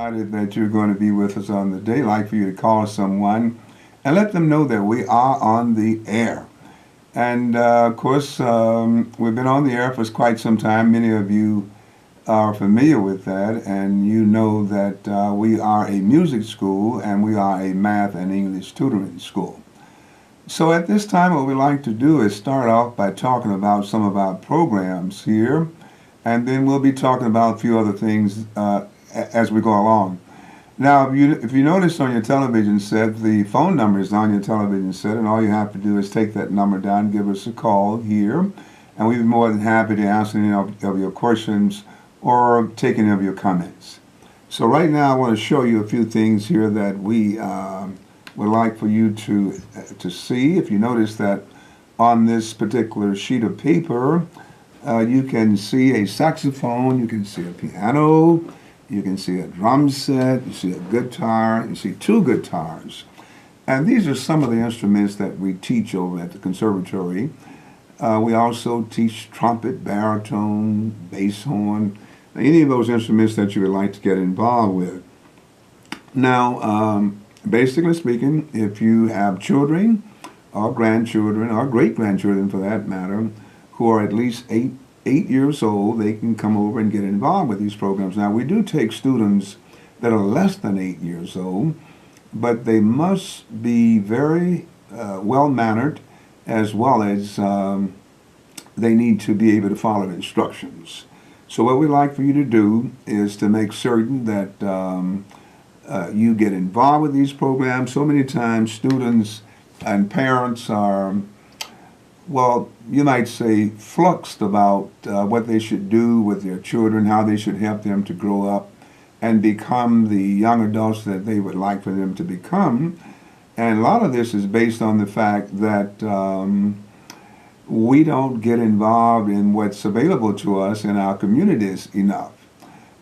excited that you're going to be with us on the day. I'd like for you to call someone and let them know that we are on the air. And of course, we've been on the air for quite some time. Many of you are familiar with that, and you know that we are a music school and we are a math and English tutoring school. So at this time, what we like to do is start off by talking about some of our programs here, and then we'll be talking about a few other things as we go along. Now, if you notice on your television set, the phone number is on your television set, and all you have to do is take that number down, give us a call here, and we'd be more than happy to answer any of your questions or take any of your comments. So right now, I want to show you a few things here that we would like for you to see. If you notice that on this particular sheet of paper, you can see a saxophone, you can see a piano, you can see a drum set, you see a guitar, you see two guitars. And these are some of the instruments that we teach over at the conservatory. We also teach trumpet, baritone, bass horn, any of those instruments that you would like to get involved with. Now, basically speaking, if you have children or grandchildren or great-grandchildren for that matter who are at least eight years old, they can come over and get involved with these programs. Now, we do take students that are less than 8 years old, but they must be very well-mannered, as well as they need to be able to follow instructions. So what we like for you to do is to make certain that you get involved with these programs. So many times students and parents are, well, you might say, fluxed about what they should do with their children, how they should help them to grow up and become the young adults that they would like for them to become. And a lot of this is based on the fact that we don't get involved in what's available to us in our communities enough.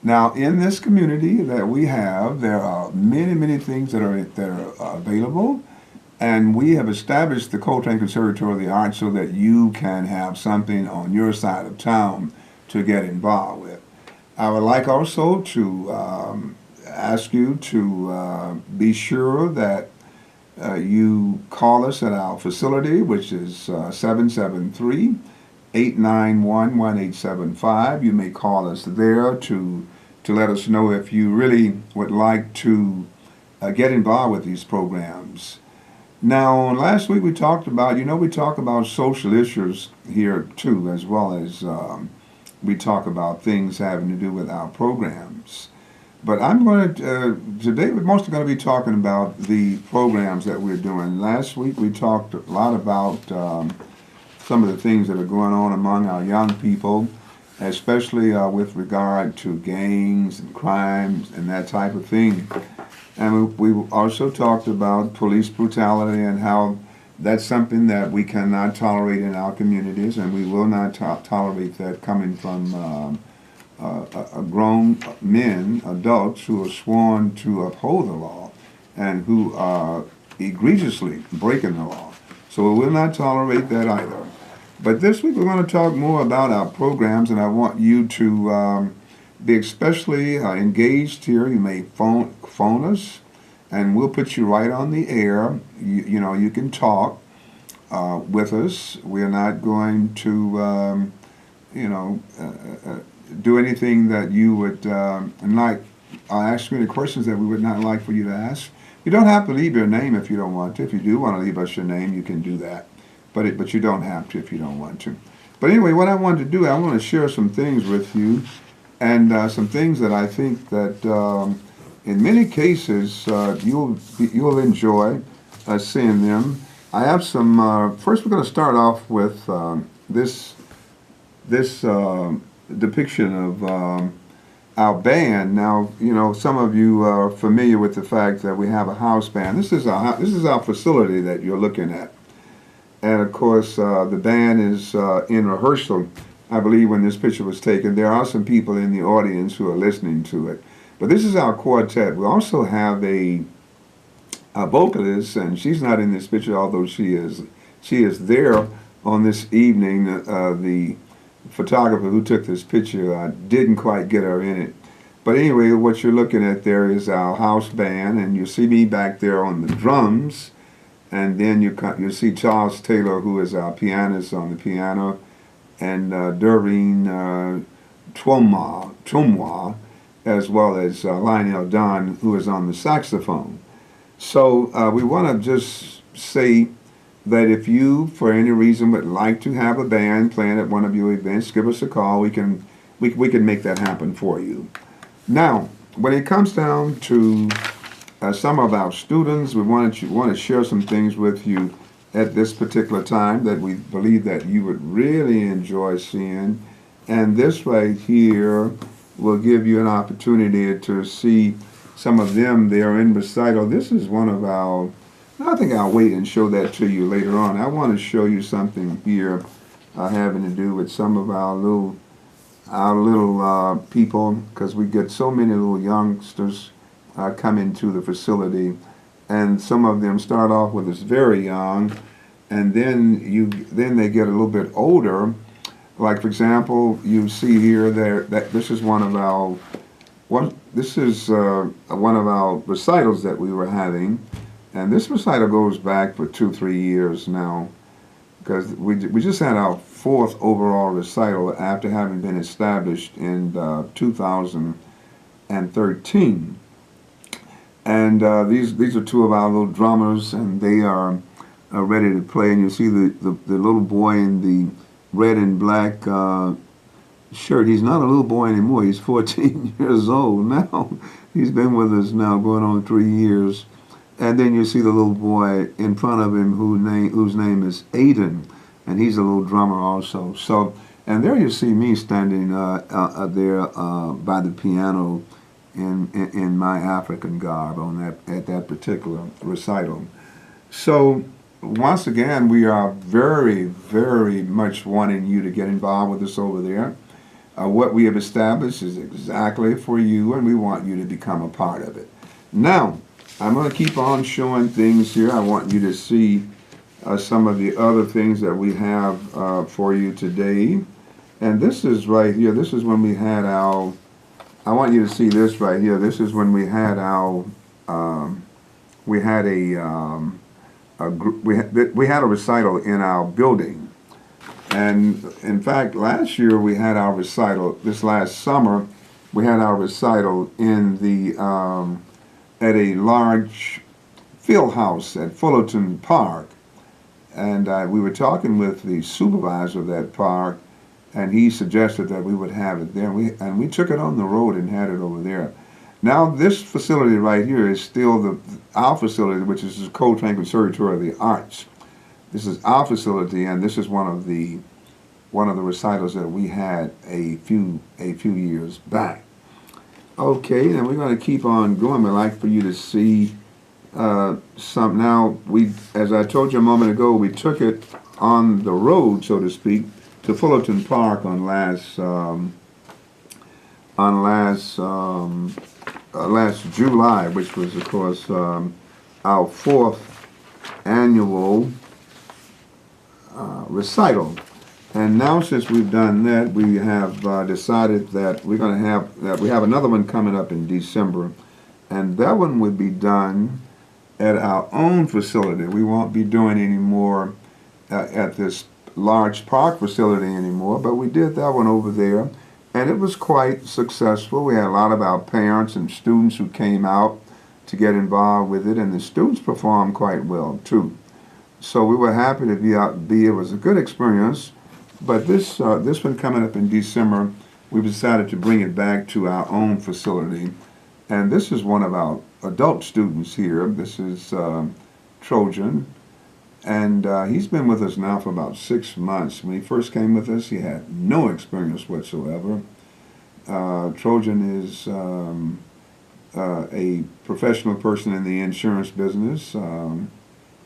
Now, in this community that we have, there are many, many things that are available. And we have established the Coltrane Conservatory of the Arts so that you can have something on your side of town to get involved with. I would like also to ask you to be sure that you call us at our facility, which is 773-891-1875. You may call us there to let us know if you really would like to get involved with these programs. Now, last week we talked about, we talk about social issues here too, as well as we talk about things having to do with our programs. But I'm going to, today we're mostly going to be talking about the programs that we're doing. Last week we talked a lot about some of the things that are going on among our young people, especially with regard to gangs and crimes and that type of thing. And we also talked about police brutality and how that's something that we cannot tolerate in our communities, and we will not tolerate that coming from grown men, adults who are sworn to uphold the law and who are egregiously breaking the law. So we will not tolerate that either. But this week we're going to talk more about our programs, and I want you to be especially engaged here. You may phone us, and we'll put you right on the air. You can talk with us. We're not going to, do anything that you would not ask you any questions that we would not like for you to ask. You don't have to leave your name if you don't want to. If you do want to leave us your name, you can do that. But you don't have to if you don't want to. But anyway, what I want to do, I want to share some things with you, and some things that I think that in many cases you'll enjoy seeing them. I have some. First, we're going to start off with this depiction of our band. Now, some of you are familiar with the fact that we have a house band. This is our facility that you're looking at, and of course the band is in rehearsal. I believe when this picture was taken, there are some people in the audience who are listening to it. But this is our quartet. We also have a vocalist, and she's not in this picture, although she is there on this evening. The photographer who took this picture didn't quite get her in it. But anyway, what you're looking at there is our house band, and you see me back there on the drums, and then you see Charles Taylor, who is our pianist, on the piano, and Doreen Tromwa, as well as Lionel Dunn, who is on the saxophone. So we want to just say that if you, for any reason, would like to have a band playing at one of your events, give us a call. We can make that happen for you. Now, when it comes down to some of our students, we want to share some things with you at this particular time that we believe that you would really enjoy seeing. And this right here will give you an opportunity to see some of them there in recital. This is one of our, I think I'll wait and show that to you later on. I want to show you something here having to do with some of our little people, because we get so many little youngsters come into the facility, and some of them start off with us very young, and then they get a little bit older. Like, for example, you see here that this is one of our recitals that we were having, and this recital goes back for 2-3 years now, because we just had our 4th overall recital after having been established in 2013. And these are 2 of our little drummers, and they are ready to play. And you see the little boy in the red and black shirt. He's not a little boy anymore. He's 14 years old now. He's been with us now going on 3 years. And then you see the little boy in front of him whose name is Aiden, and he's a little drummer also. So, and there you see me standing there by the piano in my African garb at that particular recital. So once again, we are very, very much wanting you to get involved with us over there. What we have established is exactly for you, and we want you to become a part of it. Now, I'm going to keep on showing things here. I want you to see some of the other things that we have for you today. And this is right here. This is when we had our, I want you to see this right here. This is when we had our, we had a recital in our building. And in fact, last year we had our recital, this last summer, we had our recital in the, at a large field house at Fullerton Park. And we were talking with the supervisor of that park, and he suggested that we would have it there. And we took it on the road and had it over there. Now this facility right here is still our facility, which is the Coltrane Conservatory of the Arts. This is our facility, and this is one of the recitals that we had a few years back. Okay, and we're going to keep on going. I'd like for you to see some. Now, as I told you a moment ago, we took it on the road, so to speak, to Fullerton Park on last July, which was, of course, our 4th annual recital. And now, since we've done that, we have decided that we have another one coming up in December, and that one would be done at our own facility. We won't be doing any more at this large park facility anymore, but we did that one over there, and it was quite successful. We had a lot of our parents and students who came out to get involved with it, and the students performed quite well too. So we were happy to be out. It was a good experience. But this one coming up in December, we've decided to bring it back to our own facility. And this is one of our adult students here. This is Trojan. And he's been with us now for about 6 months. When he first came with us, he had no experience whatsoever. Trojan is a professional person in the insurance business, in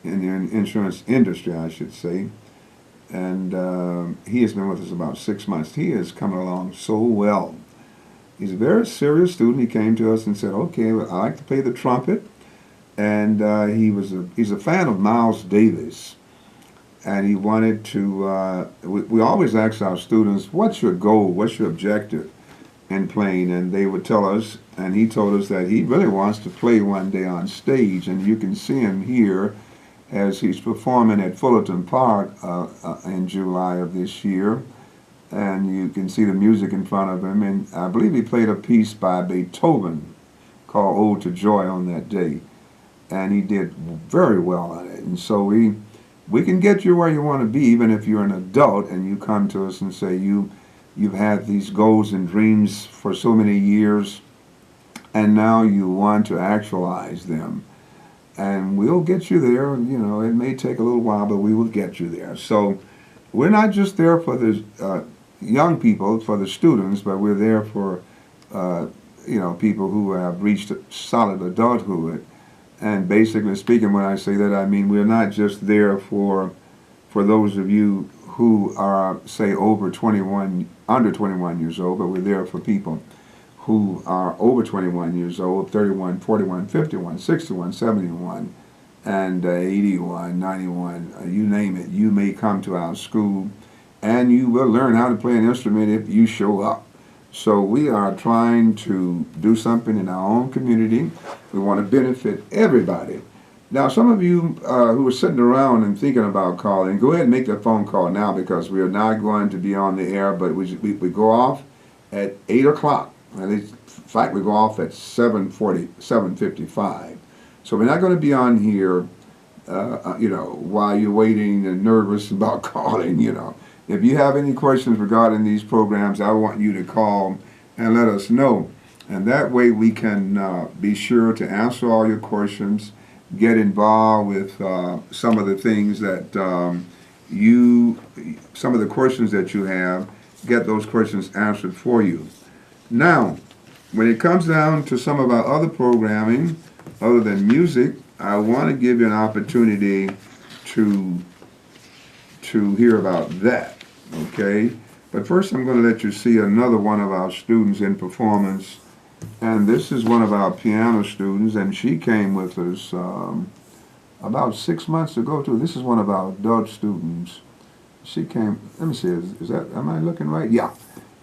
the insurance industry, I should say. And he has been with us about 6 months. He is coming along so well. He's a very serious student. He came to us and said, okay, well, I like to play the trumpet. And he's a fan of Miles Davis. And he wanted to, we always ask our students, what's your goal? What's your objective? in playing, and they would tell us, and he told us that he really wants to play one day on stage, and you can see him here as he's performing at Fullerton Park in July of this year, and you can see the music in front of him, and I believe he played a piece by Beethoven called Ode to Joy on that day, and he did very well on it. And so we can get you where you want to be, even if you're an adult and you come to us and say you've had these goals and dreams for so many years, and now you want to actualize them. And we'll get you there. You know, it may take a little while, but we will get you there. So we're not just there for the young people, for the students, but we're there for people who have reached solid adulthood. And basically speaking, when I say that, I mean we're not just there for those of you who are, say, under 21 years old, but we're there for people who are over 21 years old, 31, 41, 51, 61, 71, and 81, 91, you name it. You may come to our school, and you will learn how to play an instrument if you show up. So we are trying to do something in our own community. We want to benefit everybody. Now, some of you who are sitting around and thinking about calling, go ahead and make that phone call now, because we are not going to be on the air, but we go off at 8 o'clock. In fact, we go off at 7:55. So we're not going to be on here, while you're waiting and nervous about calling, If you have any questions regarding these programs, I want you to call and let us know. And that way we can be sure to answer all your questions, get involved with some of the things that some of the questions that you have, get those questions answered for you. Now, when it comes down to some of our other programming, other than music, I want to give you an opportunity to hear about that, okay? But first I'm going to let you see another one of our students in performance, and this is one of our piano students, and she came with us about 6 months ago too. This is one of our adult students. She came, let me see, am I looking right? Yeah.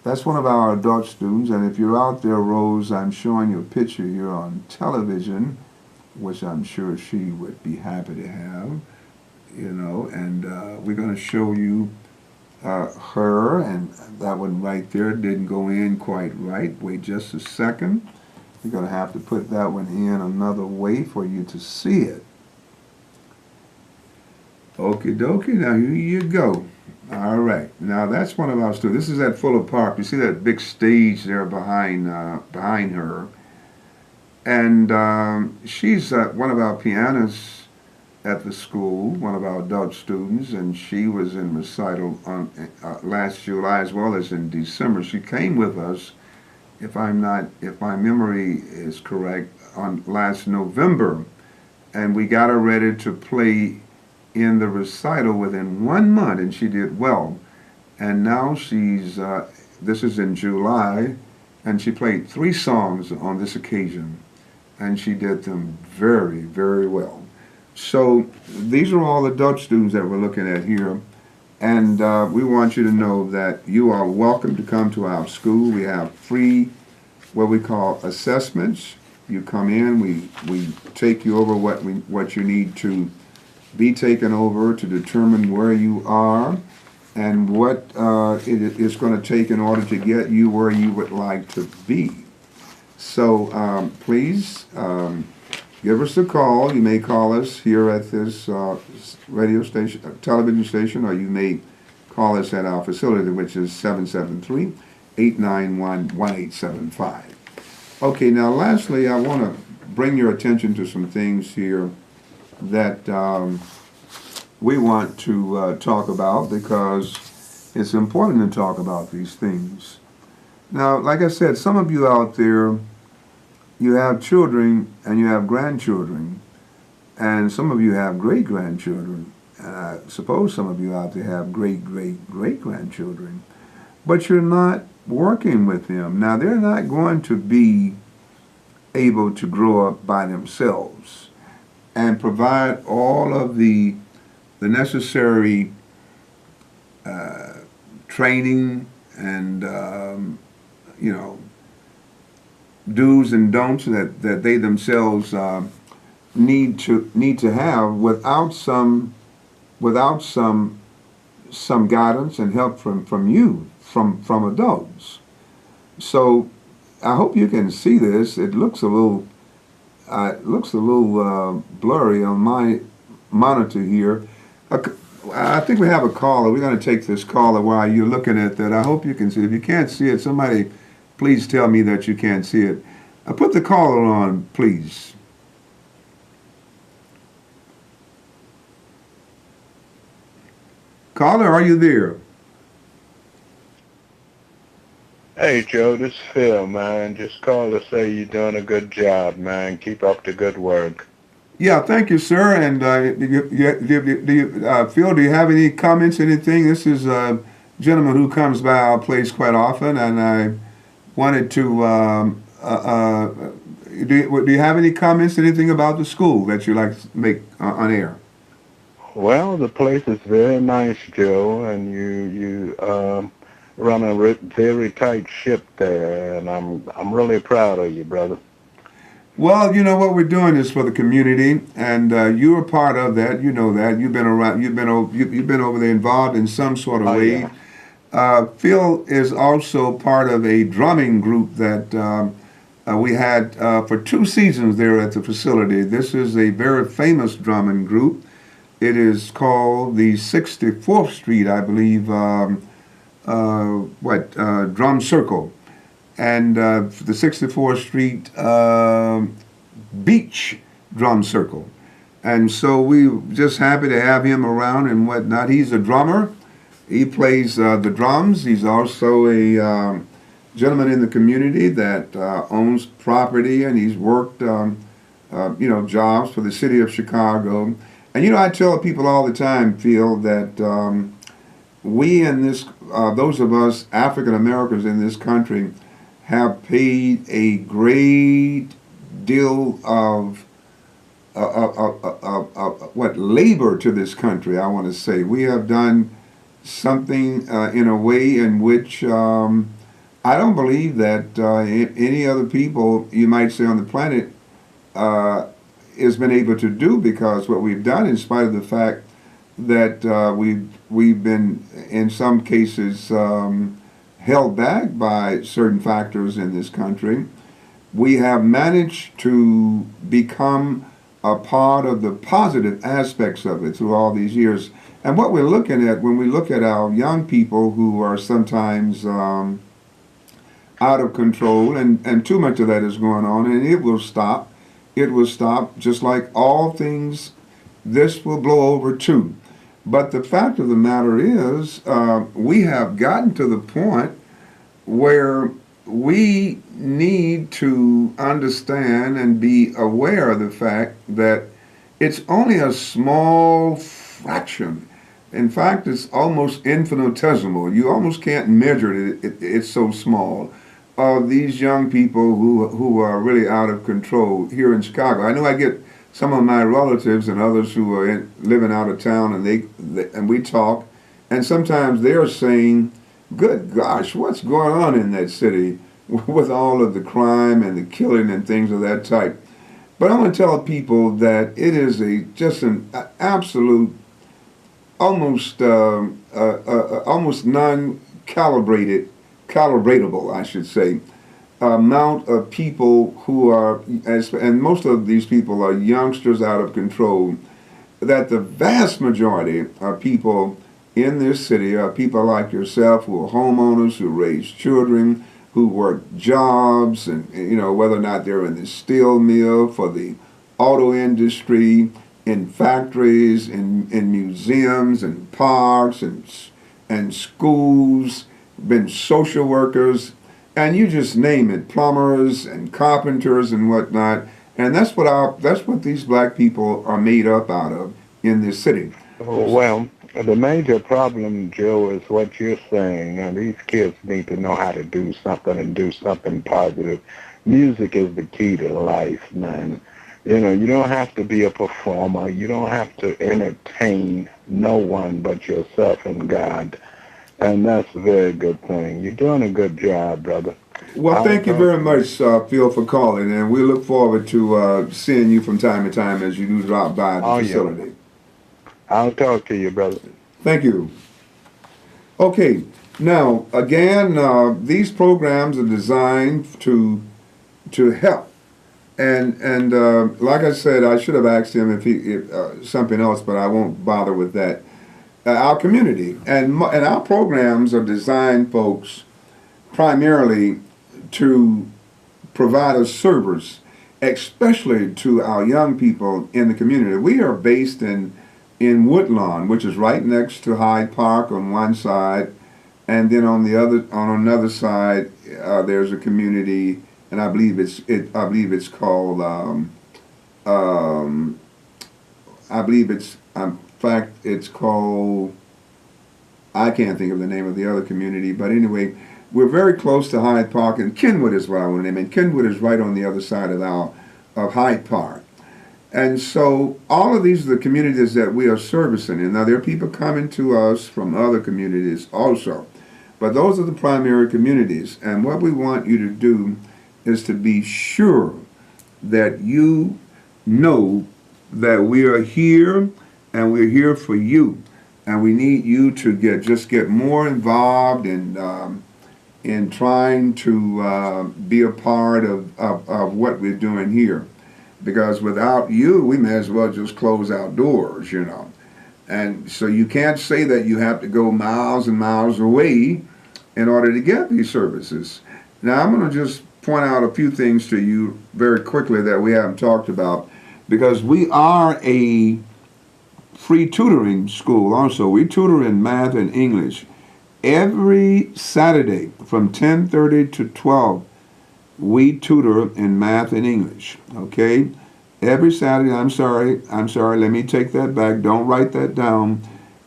That's one of our adult students, and if you're out there, Rose, I'm showing you a picture here on television, which I'm sure she would be happy to have, and we're going to show you her, and that one right there didn't go in quite right. Wait just a second. You're going to have to put that one in another way for you to see it. Okie dokie, now here you go. All right, now that's one of our students. This is at Fuller Park. You see that big stage there behind her, and she's one of our pianists at the school, one of our adult students, and she was in recital on last July as well as in December. She came with us, if my memory is correct, on last November, and we got her ready to play in the recital within 1 month, and she did well. And now she's, this is in July, and she played 3 songs on this occasion, and she did them very, very well. So these are all adult students that we're looking at here, and we want you to know that you are welcome to come to our school. We have free, what we call assessments. You come in, we take you over what you need to be taken over to determine where you are and what it is going to take in order to get you where you would like to be. So please give us a call. You may call us here at this radio station, television station, or you may call us at our facility, which is 773-891-1875. Okay, now lastly, I want to bring your attention to some things here that we want to talk about, because it's important to talk about these things. Now, like I said, some of you out there, you have children and you have grandchildren, and some of you have great-grandchildren, and I suppose some of you out there have great-great-great-grandchildren, but you're not working with them. Now, they're not going to be able to grow up by themselves and provide all of the necessary training and do's and don'ts that they themselves need to have without some guidance and help from you from adults. So I hope you can see this. It looks a little blurry on my monitor here. I think we have a caller. We're going to take this caller while you're looking at that. I hope you can see it. If you can't see it, somebody please tell me that you can't see it. Put the caller on, please. Caller, are you there? Hey Joe, this is Phil, man. Just call to say you're doing a good job, man. Keep up the good work. Yeah, thank you, sir. And Phil, do you have any comments, anything? This is a gentleman who comes by our place quite often, and I wanted to. Do you have any comments, anything about the school that you like to make on air? Well, the place is very nice, Joe, and you run a very tight ship there, and I'm really proud of you, brother. Well, you know what we're doing is for the community, and you're a part of that. You know that you've been around. You've been over there involved in some sort of Oh way. yeah. Phil is also part of a drumming group that we had for 2 seasons there at the facility. This is a very famous drumming group. It is called the 64th Street, I believe, Drum Circle. And the 64th Street Beach Drum Circle. And so we just happy to have him around and whatnot. He's a drummer. He plays the drums. He's also a gentleman in the community that owns property, and he's worked, jobs for the city of Chicago. And I tell people all the time, Phil, that we in this, those of us African Americans in this country, have paid a great deal of labor to this country. I want to say we have done something in a way in which I don't believe that any other people you might say on the planet has been able to do, because what we've done, in spite of the fact that we've been in some cases held back by certain factors in this country, we have managed to become a part of the positive aspects of it through all these years. And what we're looking at when we look at our young people who are sometimes out of control, and too much of that is going on, and it will stop. It will stop, just like all things, this will blow over too. But the fact of the matter is, we have gotten to the point where we need to understand and be aware of the fact that it's only a small fraction. In fact, it's almost infinitesimal. You almost can't measure it. It's so small. Of these young people who are really out of control here in Chicago. I know I get some of my relatives and others who are living out of town, and we talk, and sometimes they're saying, "Good gosh, what's going on in that city with all of the crime and the killing and things of that type?" But I want to tell people that it is just an absolute, almost calibratable, I should say, amount of people who are, and most of these people are youngsters out of control, that the vast majority of people in this city are people like yourself who are homeowners, who raise children, who work jobs, and whether or not they're in the steel mill, for the auto industry, in factories, in museums, and parks, and schools, been social workers, and you just name it, plumbers and carpenters and whatnot. And that's what these black people are made up out of in this city. Well, the major problem, Joe, is what you're saying. Now, these kids need to know how to do something and do something positive. Music is the key to life, man. You don't have to be a performer. You don't have to entertain no one but yourself and God. And that's a very good thing. You're doing a good job, brother. Well, I'll thank you talk very to you. much, Phil, for calling, and we look forward to seeing you from time to time as you do drop by the Oh, yeah. facility. I'll talk to you, brother. Thank you. Okay, now again, these programs are designed to help, and like I said, I should have asked him if something else, but I won't bother with that. Our community and our programs are designed, folks, primarily to provide a service, especially to our young people in the community. We are based in Woodlawn, which is right next to Hyde Park on one side, and then on another side, there's a community, and I believe it's called um, I believe it's in fact it's called, I can't think of the name of the other community, but anyway, we're very close to Hyde Park, and Kenwood is what I want to name. And Kenwood is right on the other side of Hyde Park. And so all of these are the communities that we are servicing. And now there are people coming to us from other communities also. But those are the primary communities. And what we want you to do is to be sure that you know that we are here and we're here for you. And we need you to get more involved in trying to be a part of what we're doing here. Because without you, we may as well just close our doors, you know. And so you can't say that you have to go miles and miles away in order to get these services. Now, I'm going to just point out a few things to you very quickly that we haven't talked about, because we are a free tutoring school also. We tutor in math and English. Every Saturday from 10:30 to 12, we tutor in math and English, okay? Every Saturday, I'm sorry, let me take that back. Don't write that down.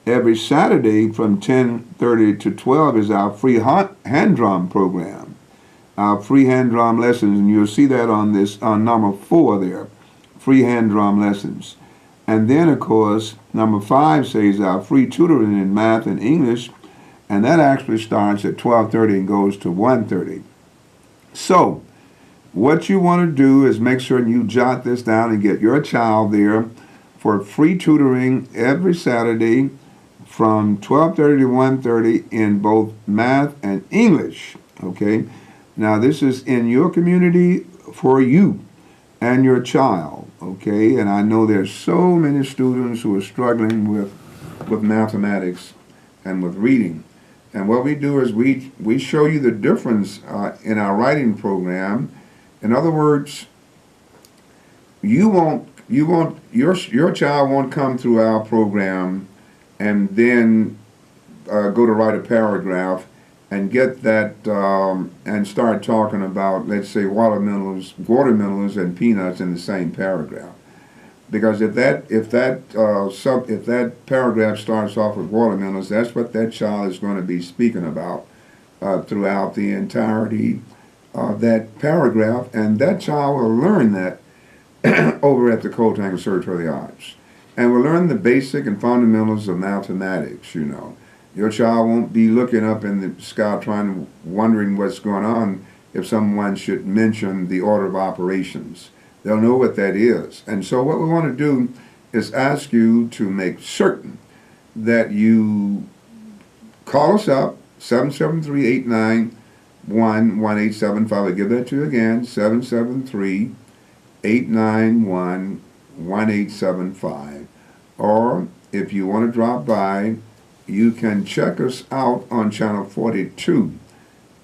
Every Saturday from 10:30 to 12 is our free hand drum program, our free hand drum lessons, and you'll see that on number 4 there, free hand drum lessons. And then, of course, number 5 says our free tutoring in math and English, and that actually starts at 12:30 and goes to 1:30. So, what you want to do is make sure you jot this down and get your child there for free tutoring every Saturday from 12:30 to 1:30 in both math and English. Okay? Now, this is in your community for you and your child. Okay? And I know there's so many students who are struggling with mathematics and with reading. And what we do is we show you the difference in our writing program. In other words, your child won't come through our program and then go to write a paragraph and get that and start talking about, let's say, watermelons and peanuts in the same paragraph. Because if that paragraph starts off with watermelons, that's what that child is going to be speaking about throughout the entirety of that paragraph, and that child will learn that over at the Coltrane Conservatory of the Arts, and will learn the basic and fundamentals of mathematics. You know, your child won't be looking up in the sky wondering what's going on if someone should mention the order of operations. They'll know what that is. And so what we want to do is ask you to make certain that you call us up, 773-891-1875. I'll give that to you again, 773-891-1875. Or if you want to drop by, you can check us out on channel 42.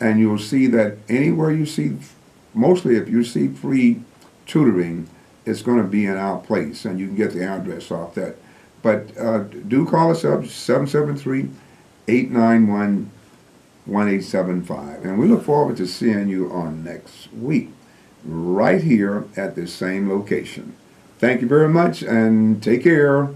And you'll see that anywhere you see, mostly if you see free tutoring, it's going to be in our place, and you can get the address off that. But do call us up, 773-891-1875. And we look forward to seeing you on next week, right here at this same location. Thank you very much, and take care.